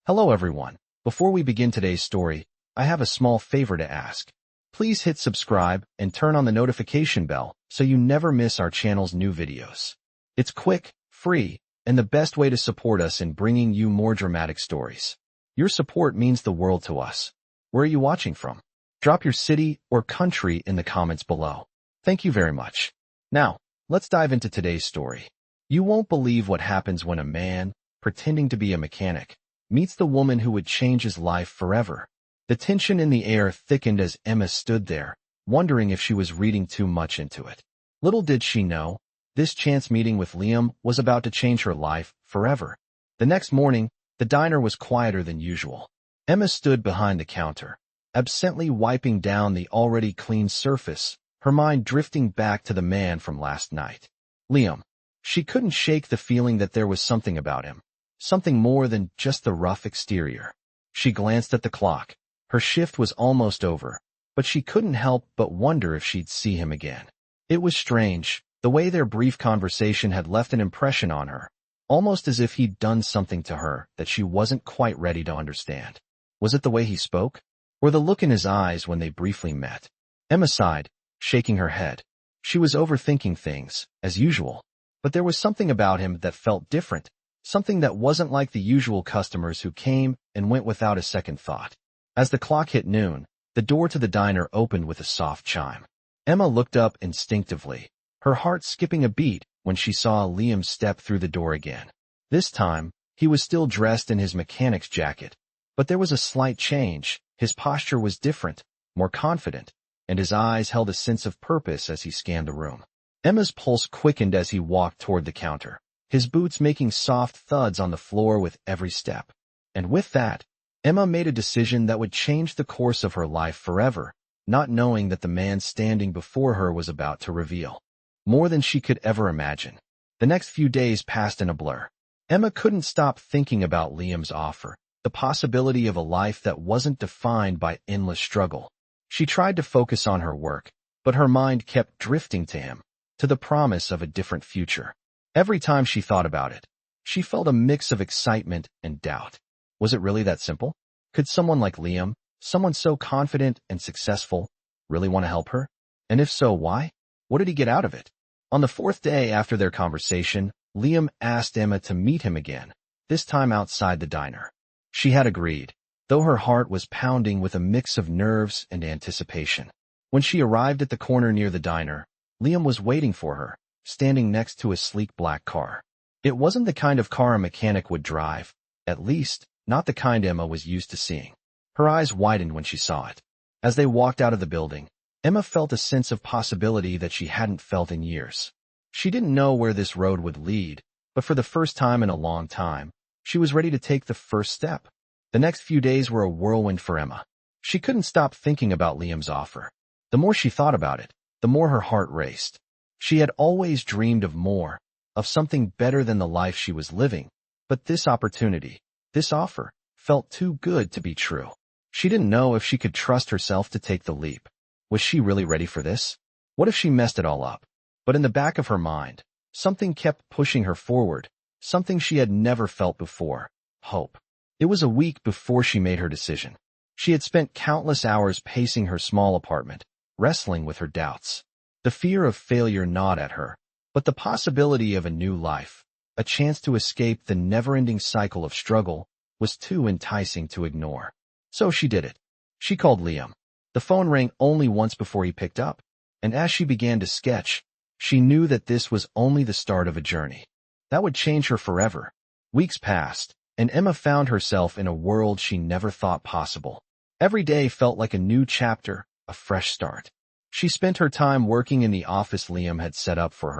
Hello everyone. Before we begin today's story, I have a small favor to ask. Please hit subscribe and turn on the notification bell so you never miss our channel's new videos. It's quick, free, and the best way to support us in bringing you more dramatic stories. Your support means the world to us. Where are you watching from? Drop your city or country in the comments below. Thank you very much. Now, let's dive into today's story. You won't believe what happens when a man, pretending to be a mechanic, meets the woman who would change his life forever. The tension in the air thickened as Emma stood there, wondering if she was reading too much into it. Little did she know, this chance meeting with Liam was about to change her life forever. The next morning, the diner was quieter than usual. Emma stood behind the counter, absently wiping down the already clean surface, her mind drifting back to the man from last night. Liam. She couldn't shake the feeling that there was something about him. Something more than just the rough exterior. She glanced at the clock. Her shift was almost over, but she couldn't help but wonder if she'd see him again. It was strange, the way their brief conversation had left an impression on her, almost as if he'd done something to her that she wasn't quite ready to understand. Was it the way he spoke? Or the look in his eyes when they briefly met? Emma sighed, shaking her head. She was overthinking things, as usual, but there was something about him that felt different. Something that wasn't like the usual customers who came and went without a second thought. As the clock hit noon, the door to the diner opened with a soft chime. Emma looked up instinctively, her heart skipping a beat when she saw Liam step through the door again. This time, he was still dressed in his mechanic's jacket, but there was a slight change. His posture was different, more confident, and his eyes held a sense of purpose as he scanned the room. Emma's pulse quickened as he walked toward the counter, his boots making soft thuds on the floor with every step. And with that, Emma made a decision that would change the course of her life forever, not knowing that the man standing before her was about to reveal more than she could ever imagine. The next few days passed in a blur. Emma couldn't stop thinking about Liam's offer, the possibility of a life that wasn't defined by endless struggle. She tried to focus on her work, but her mind kept drifting to him, to the promise of a different future. Every time she thought about it, she felt a mix of excitement and doubt. Was it really that simple? Could someone like Liam, someone so confident and successful, really want to help her? And if so, why? What did he get out of it? On the fourth day after their conversation, Liam asked Emma to meet him again, this time outside the diner. She had agreed, though her heart was pounding with a mix of nerves and anticipation. When she arrived at the corner near the diner, Liam was waiting for her, standing next to a sleek black car. It wasn't the kind of car a mechanic would drive, at least, not the kind Emma was used to seeing. Her eyes widened when she saw it. As they walked out of the building, Emma felt a sense of possibility that she hadn't felt in years. She didn't know where this road would lead, but for the first time in a long time, she was ready to take the first step. The next few days were a whirlwind for Emma. She couldn't stop thinking about Liam's offer. The more she thought about it, the more her heart raced. She had always dreamed of more, of something better than the life she was living, but this opportunity, this offer, felt too good to be true. She didn't know if she could trust herself to take the leap. Was she really ready for this? What if she messed it all up? But in the back of her mind, something kept pushing her forward, something she had never felt before: hope. It was a week before she made her decision. She had spent countless hours pacing her small apartment, wrestling with her doubts. The fear of failure gnawed at her, but the possibility of a new life, a chance to escape the never-ending cycle of struggle, was too enticing to ignore. So she did it. She called Liam. The phone rang only once before he picked up, and as she began to sketch, she knew that this was only the start of a journey that would change her forever. Weeks passed, and Emma found herself in a world she never thought possible. Every day felt like a new chapter, a fresh start. She spent her time working in the office Liam had set up for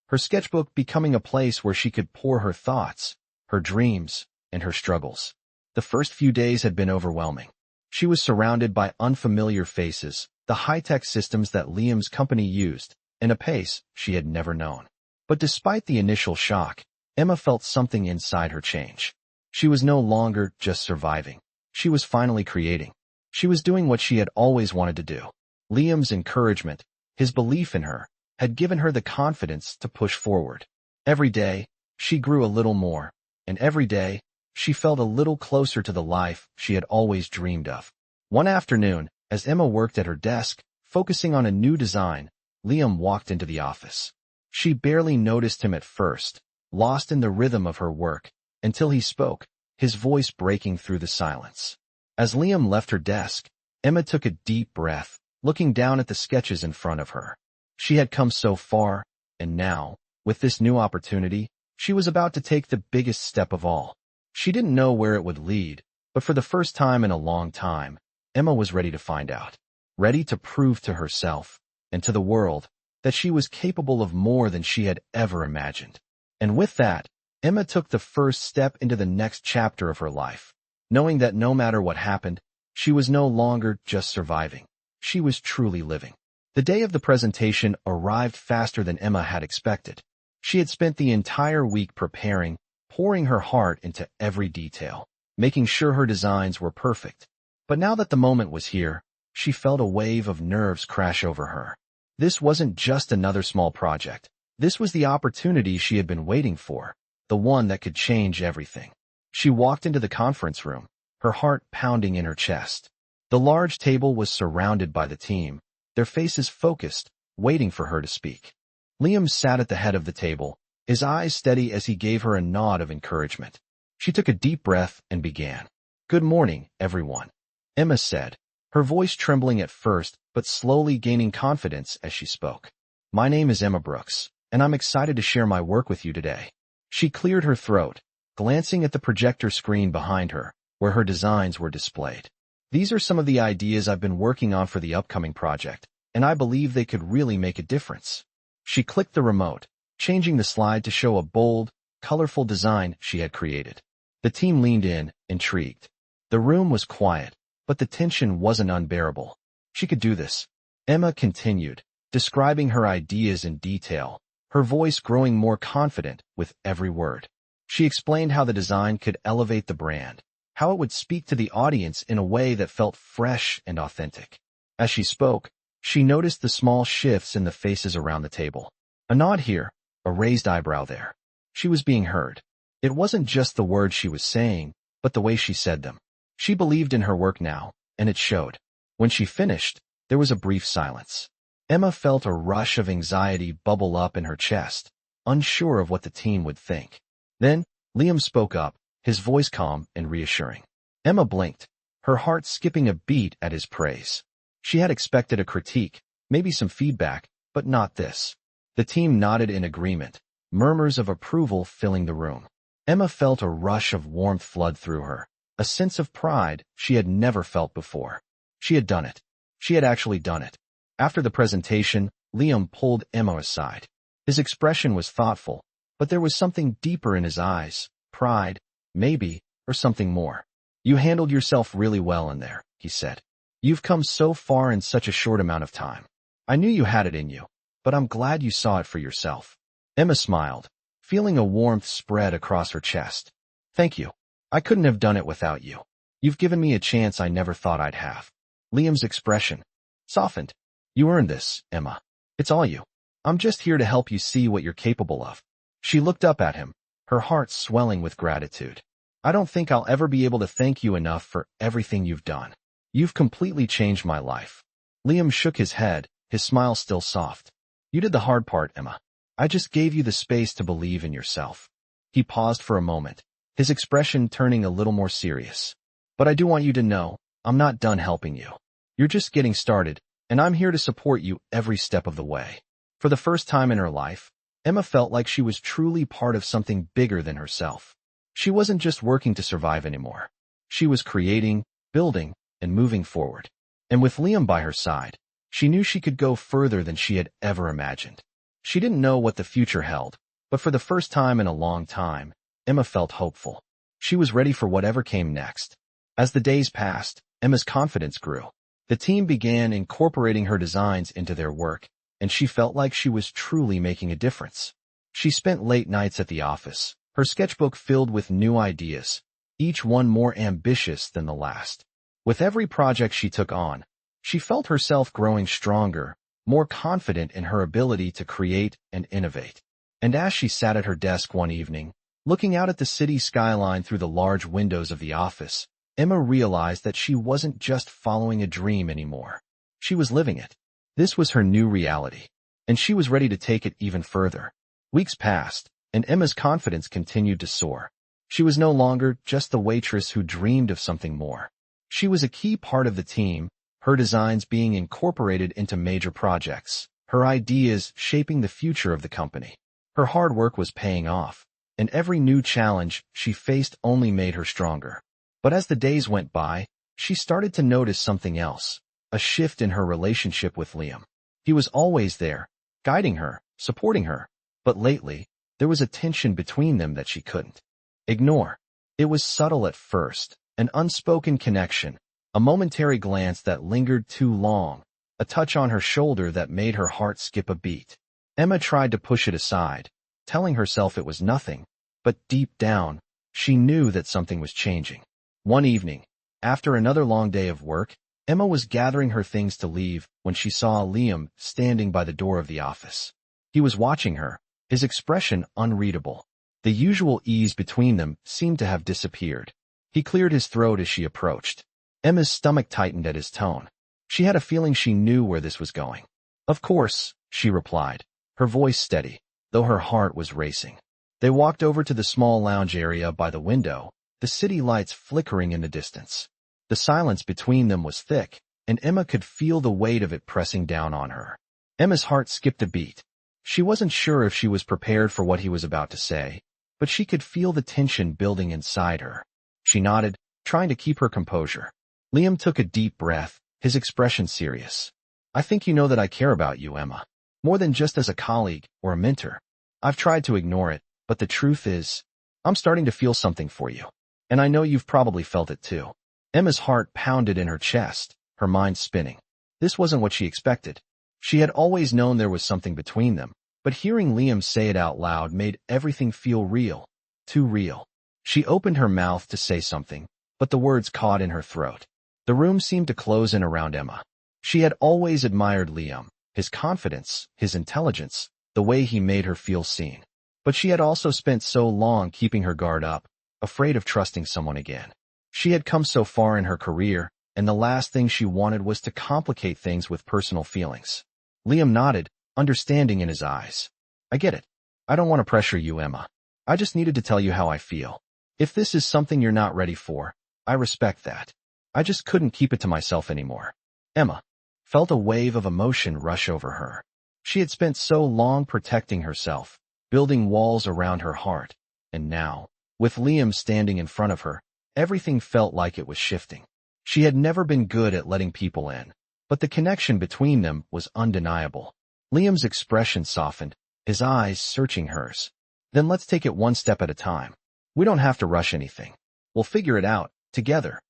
her sketchbook becoming a place where she could pour her thoughts, her dreams, and her struggles. The first few days had been overwhelming. She was surrounded by unfamiliar faces, the high-tech systems that Liam's company used, and a pace she had never known. But despite the initial shock, Emma felt something inside her change. She was no longer just surviving. She was finally creating. She was doing what she had always wanted to do. Liam's encouragement, his belief in her, had given her the confidence to push forward. Every day, she grew a little more, and every day, She felt a little closer to the life she had always dreamed of. One afternoon, as Emma worked at her desk, focusing on a new design, Liam walked into the office. She barely noticed him at first, lost in the rhythm of her work, until he spoke, his voice breaking through the silence. As Liam left her desk, Emma took a deep breath, looking down at the sketches in front of her. She had come so far, and now, with this new opportunity, she was about to take the biggest step of all. She didn't know where it would lead, but for the first time in a long time, Emma was ready to find out, ready to prove to herself, and to the world, that she was capable of more than she had ever imagined. And with that, Emma took the first step into the next chapter of her life, knowing that no matter what happened, she was no longer just surviving. She was truly living. The day of the presentation arrived faster than Emma had expected. She had spent the entire week preparing, pouring her heart into every detail, making sure her designs were perfect. But now that the moment was here, she felt a wave of nerves crash over her. This wasn't just another small project. This was the opportunity she had been waiting for, the one that could change everything. She walked into the conference room, her heart pounding in her chest. The large table was surrounded by the team, their faces focused, waiting for her to speak. Liam sat at the head of the table, his eyes steady as he gave her a nod of encouragement. She took a deep breath and began. "Good morning, everyone," Emma said, her voice trembling at first but slowly gaining confidence as she spoke. "My name is Emma Brooks, and I'm excited to share my work with you today." She cleared her throat, glancing at the projector screen behind her, where her designs were displayed. "These are some of the ideas I've been working on for the upcoming project, and I believe they could really make a difference." She clicked the remote, changing the slide to show a bold, colorful design she had created. The team leaned in, intrigued. The room was quiet, but the tension wasn't unbearable. She could do this, Emma continued, describing her ideas in detail, her voice growing more confident with every word. She explained how the design could elevate the brand, how it would speak to the audience in a way that felt fresh and authentic. As she spoke, she noticed the small shifts in the faces around the table. A nod here, a raised eyebrow there. She was being heard. It wasn't just the words she was saying, but the way she said them. She believed in her work now, and it showed. When she finished, there was a brief silence. Emma felt a rush of anxiety bubble up in her chest, unsure of what the team would think. Then, Liam spoke up, his voice calm and reassuring. Emma blinked, her heart skipping a beat at his praise. She had expected a critique, maybe some feedback, but not this. The team nodded in agreement, murmurs of approval filling the room. Emma felt a rush of warmth flood through her, a sense of pride she had never felt before. She had done it. She had actually done it. After the presentation, Liam pulled Emma aside. His expression was thoughtful, but there was something deeper in his eyes, pride, maybe, or something more. "You handled yourself really well in there," he said. "You've come so far in such a short amount of time. I knew you had it in you, but I'm glad you saw it for yourself." Emma smiled, feeling a warmth spread across her chest. "Thank you. I couldn't have done it without you. You've given me a chance I never thought I'd have." Liam's expression softened. "You earned this, Emma. It's all you. I'm just here to help you see what you're capable of." She looked up at him, her heart swelling with gratitude. "I don't think I'll ever be able to thank you enough for everything you've done. You've completely changed my life." Liam shook his head, his smile still soft. "You did the hard part, Emma. I just gave you the space to believe in yourself." He paused for a moment, his expression turning a little more serious. "But I do want you to know, I'm not done helping you. You're just getting started, and I'm here to support you every step of the way." For the first time in her life, Emma felt like she was truly part of something bigger than herself. She wasn't just working to survive anymore. She was creating, building, and moving forward. And with Liam by her side, she knew she could go further than she had ever imagined. She didn't know what the future held, but for the first time in a long time, Emma felt hopeful. She was ready for whatever came next. As the days passed, Emma's confidence grew. The team began incorporating her designs into their work, and she felt like she was truly making a difference. She spent late nights at the office, her sketchbook filled with new ideas, each one more ambitious than the last. With every project she took on, she felt herself growing stronger, more confident in her ability to create and innovate. And as she sat at her desk one evening, Looking out at the city skyline through the large windows of the office, Emma realized that she wasn't just following a dream anymore. She was living it. This was her new reality, and she was ready to take it even further. Weeks passed, and Emma's confidence continued to soar. She was no longer just the waitress who dreamed of something more. She was a key part of the team, her designs being incorporated into major projects, her ideas shaping the future of the company. Her hard work was paying off, and every new challenge she faced only made her stronger. But as the days went by, she started to notice something else, a shift in her relationship with Liam. He was always there, guiding her, supporting her, but lately, there was a tension between them that she couldn't ignore. It was subtle at first, an unspoken connection, a momentary glance that lingered too long, a touch on her shoulder that made her heart skip a beat. Emma tried to push it aside, telling herself it was nothing, but deep down, she knew that something was changing. One evening, after another long day of work, Emma was gathering her things to leave when she saw Liam standing by the door of the office. He was watching her, his expression unreadable. The usual ease between them seemed to have disappeared. He cleared his throat as she approached. Emma's stomach tightened at his tone. She had a feeling she knew where this was going. "Of course," she replied, her voice steady, though her heart was racing. They walked over to the small lounge area by the window, the city lights flickering in the distance. The silence between them was thick, and Emma could feel the weight of it pressing down on her. Emma's heart skipped a beat. She wasn't sure if she was prepared for what he was about to say, but she could feel the tension building inside her. She nodded, trying to keep her composure. Liam took a deep breath, his expression serious. "I think you know that I care about you, Emma. More than just as a colleague or a mentor. I've tried to ignore it, but the truth is, I'm starting to feel something for you. And I know you've probably felt it too." Emma's heart pounded in her chest, her mind spinning. This wasn't what she expected. She had always known there was something between them, but hearing Liam say it out loud made everything feel real, too real. She opened her mouth to say something, but the words caught in her throat. The room seemed to close in around Emma. She had always admired Liam, his confidence, his intelligence, the way he made her feel seen. But she had also spent so long keeping her guard up, afraid of trusting someone again. She had come so far in her career, and the last thing she wanted was to complicate things with personal feelings. Liam nodded, understanding in his eyes. "I get it. I don't want to pressure you, Emma. I just needed to tell you how I feel. If this is something you're not ready for, I respect that. I just couldn't keep it to myself anymore." Emma felt a wave of emotion rush over her. She had spent so long protecting herself, building walls around her heart, and now, with Liam standing in front of her, everything felt like it was shifting. She had never been good at letting people in, but the connection between them was undeniable. Liam's expression softened, his eyes searching hers. "Then let's take it one step at a time. We don't have to rush anything. We'll figure it out, together."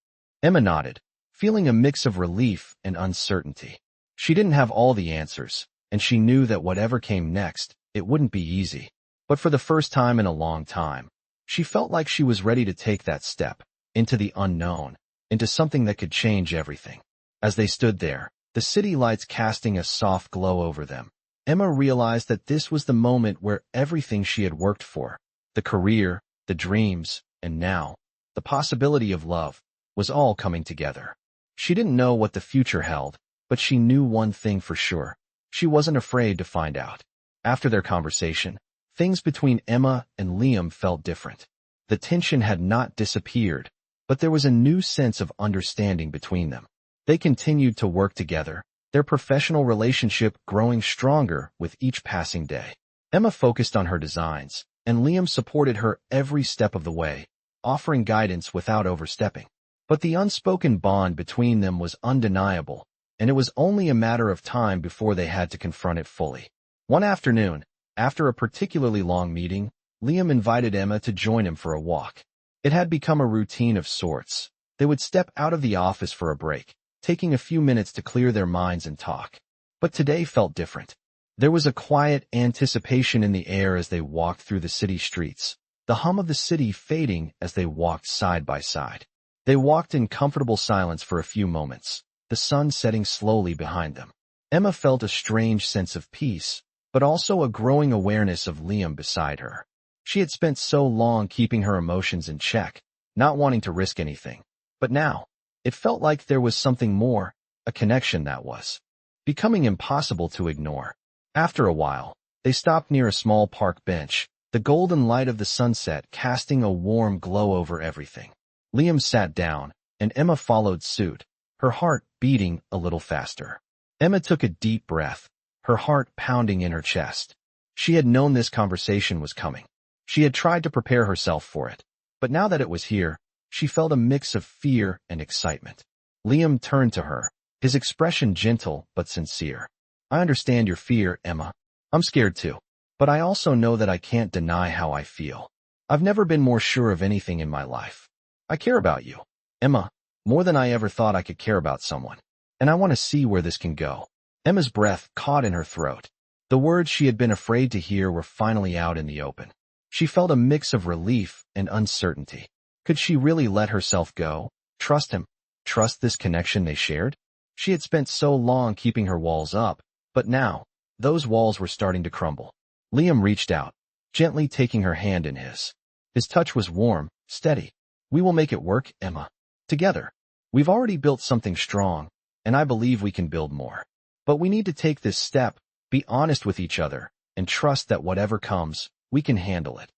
Emma nodded, feeling a mix of relief and uncertainty. She didn't have all the answers, and she knew that whatever came next, it wouldn't be easy. But for the first time in a long time, she felt like she was ready to take that step, into the unknown, into something that could change everything. As they stood there, the city lights casting a soft glow over them, Emma realized that this was the moment where everything she had worked for, the career, the dreams, and now, the possibility of love, was all coming together. She didn't know what the future held, but she knew one thing for sure. She wasn't afraid to find out. After their conversation, things between Emma and Liam felt different. The tension had not disappeared, but there was a new sense of understanding between them. They continued to work together, their professional relationship growing stronger with each passing day. Emma focused on her designs, and Liam supported her every step of the way, offering guidance without overstepping. But the unspoken bond between them was undeniable, and it was only a matter of time before they had to confront it fully. One afternoon, after a particularly long meeting, Liam invited Emma to join him for a walk. It had become a routine of sorts. They would step out of the office for a break, taking a few minutes to clear their minds and talk. But today felt different. There was a quiet anticipation in the air as they walked through the city streets, the hum of the city fading as they walked side by side. They walked in comfortable silence for a few moments, the sun setting slowly behind them. Emma felt a strange sense of peace, but also a growing awareness of Liam beside her. She had spent so long keeping her emotions in check, not wanting to risk anything. But now, it felt like there was something more, a connection that was becoming impossible to ignore. After a while, they stopped near a small park bench, the golden light of the sunset casting a warm glow over everything. Liam sat down, and Emma followed suit, her heart beating a little faster. Emma took a deep breath, her heart pounding in her chest. She had known this conversation was coming. She had tried to prepare herself for it. But now that it was here, she felt a mix of fear and excitement. Liam turned to her, his expression gentle but sincere. I understand your fear, Emma. I'm scared too. But I also know that I can't deny how I feel. I've never been more sure of anything in my life. I care about you, Emma, more than I ever thought I could care about someone. And I want to see where this can go. Emma's breath caught in her throat. The words she had been afraid to hear were finally out in the open. She felt a mix of relief and uncertainty. Could she really let herself go? Trust him? Trust this connection they shared? She had spent so long keeping her walls up, but now, those walls were starting to crumble. Liam reached out, gently taking her hand in his. His touch was warm, steady. We will make it work, Emma. Together. We've already built something strong, and I believe we can build more. But we need to take this step, be honest with each other, and trust that whatever comes, we can handle it.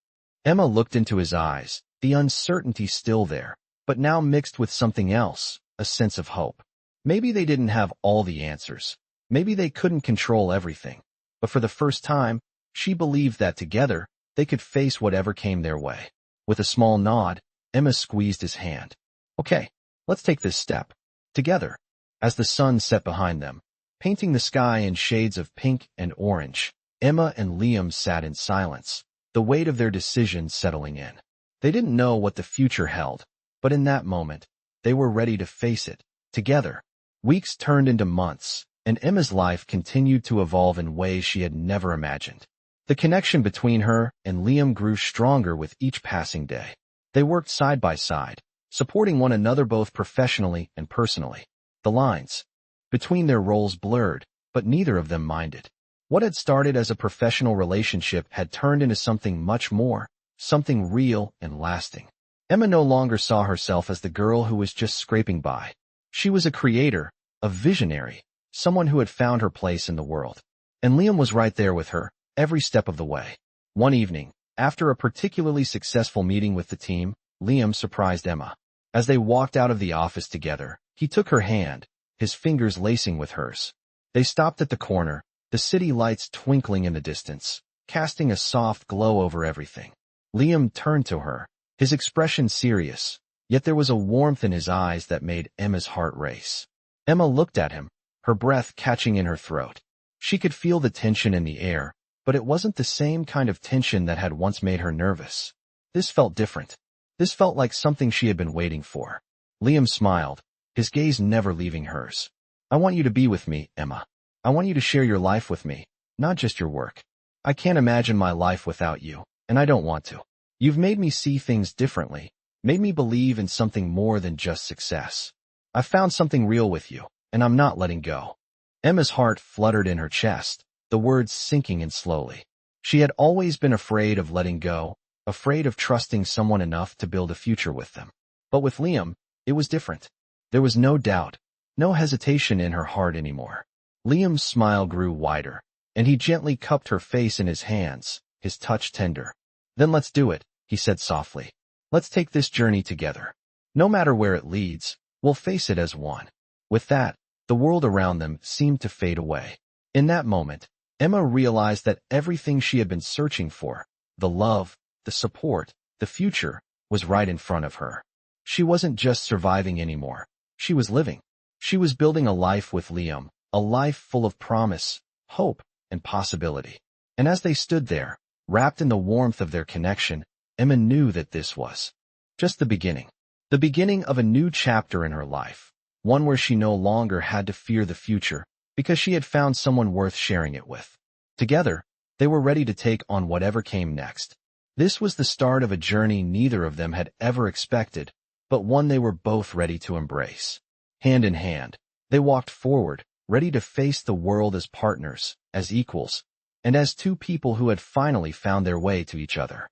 Emma looked into his eyes, the uncertainty still there, but now mixed with something else, a sense of hope. Maybe they didn't have all the answers. Maybe they couldn't control everything. But for the first time, she believed that together, they could face whatever came their way. With a small nod, Emma squeezed his hand. Okay, let's take this step. Together. As the sun set behind them, painting the sky in shades of pink and orange, Emma and Liam sat in silence, the weight of their decision settling in. They didn't know what the future held, but in that moment, they were ready to face it, together. Weeks turned into months, and Emma's life continued to evolve in ways she had never imagined. The connection between her and Liam grew stronger with each passing day. They worked side by side, supporting one another both professionally and personally. The lines between their roles blurred, but neither of them minded. What had started as a professional relationship had turned into something much more, something real and lasting. Emma no longer saw herself as the girl who was just scraping by. She was a creator, a visionary, someone who had found her place in the world. And Liam was right there with her, every step of the way. One evening, after a particularly successful meeting with the team, Liam surprised Emma. As they walked out of the office together, he took her hand, his fingers lacing with hers. They stopped at the corner, the city lights twinkling in the distance, casting a soft glow over everything. Liam turned to her, his expression serious, yet there was a warmth in his eyes that made Emma's heart race. Emma looked at him, her breath catching in her throat. She could feel the tension in the air, but it wasn't the same kind of tension that had once made her nervous. This felt different. This felt like something she had been waiting for. Liam smiled, his gaze never leaving hers. I want you to be with me, Emma. I want you to share your life with me, not just your work. I can't imagine my life without you, and I don't want to. You've made me see things differently, made me believe in something more than just success. I've found something real with you, and I'm not letting go. Emma's heart fluttered in her chest, the words sinking in slowly. She had always been afraid of letting go, afraid of trusting someone enough to build a future with them. But with Liam, it was different. There was no doubt, no hesitation in her heart anymore. Liam's smile grew wider, and he gently cupped her face in his hands, his touch tender. Then let's do it, he said softly. Let's take this journey together. No matter where it leads, we'll face it as one. With that, the world around them seemed to fade away. In that moment, Emma realized that everything she had been searching for, the love, the support, the future, was right in front of her. She wasn't just surviving anymore. She was living. She was building a life with Liam, a life full of promise, hope, and possibility. And as they stood there, wrapped in the warmth of their connection, Emma knew that this was just the beginning of a new chapter in her life, one where she no longer had to fear the future because she had found someone worth sharing it with. Together, they were ready to take on whatever came next. This was the start of a journey neither of them had ever expected, but one they were both ready to embrace. Hand in hand, they walked forward, ready to face the world as partners, as equals, and as two people who had finally found their way to each other.